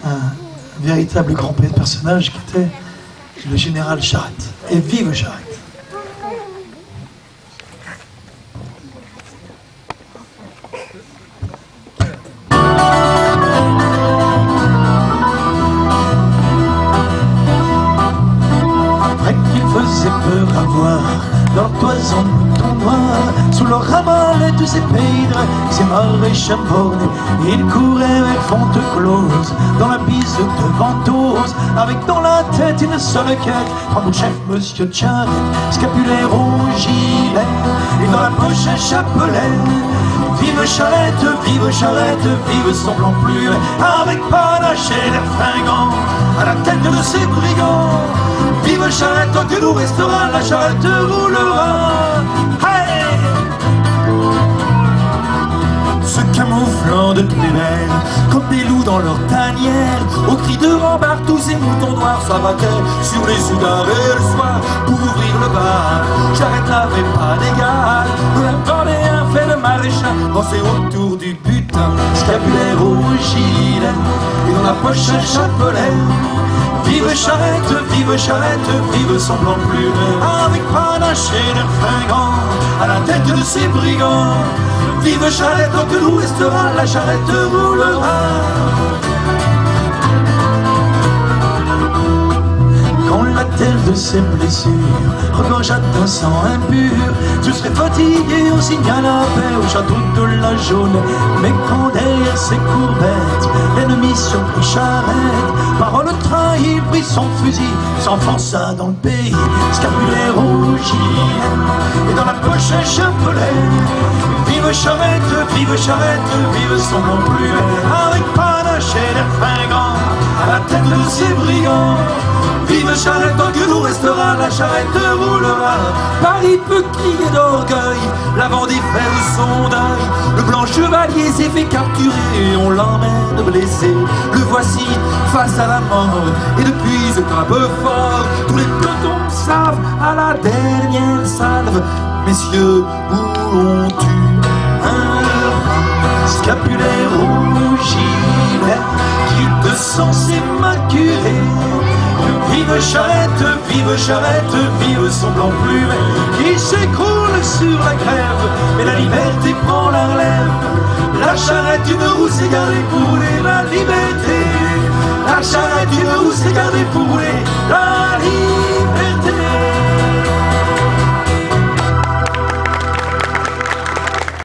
un véritable grand personnage qui était le général Charette. Et vive Charette! Peur à voir dans leur toison de mouton noir, sous leur ramalette ses pèdres, ses maréchaux bornés, ils couraient vers Fonte-Close, dans la bise de Ventose, avec dans la tête une seule quête, prendre chef Monsieur Charette, scapulaire au gilet, et dans la poche un chapelet. Vive Charette, vive Charette, vive son blanc plume, avec panache et l'air fringant, à la tête de ses brigands. Vive Charette, tant que nous restera, la charrette roulera. Hey! Se camouflant de plus belle, comme des loups dans leur tanière, au cri de rembarre, tous ces moutons noirs s'abattaient sur les soudards et le soir, pour ouvrir le bar. Charette n'avait pas d'égal, nous l'attendait un fait de maréchal, dansait autour du butin, scapulaire au gilet, et dans la poche un chapelet. Vive Charette, vive Charette, vive son blanc plume, avec panache et l'air fringant, à la tête de ses brigands. Vive Charette, tant que nous restera, la charrette roulera. Quand la terre de ses blessures regorgea d'un sang impur, je serais fatigué, on signale la paix au château de la Jaune. Mais quand derrière ses courbettes, l'ennemi surprit Charette, par le train il prit son fusil, s'enfonça dans le pays, scapulaire au gilet, et dans la poche un chapelet. Vive Charette, vive Charette, vive son blanc plume, avec panache et l'air fringant, à la tête de ses brigands. Vive Charette, tant que nous restera, la charrette roulera. Paris peut crier d'orgueil, l'avant des frères son deuil. Le blanc chevalier s'est fait capturer et on l'emmène blessé. Le voici face à la mort, et depuis ce temps un peu fort, tous les pelotons savent à la dernière salve. Messieurs, où on tue un scapulaire au gilet, qui de sang s'est maculé. Vive Charette, vive Charette, vive son blanc plume, qui s'écroule sur la grève, mais la liberté prend la relève. La charrette, une roue s'est gardée pour rouler la liberté. La charrette, une roue s'est gardée pour rouler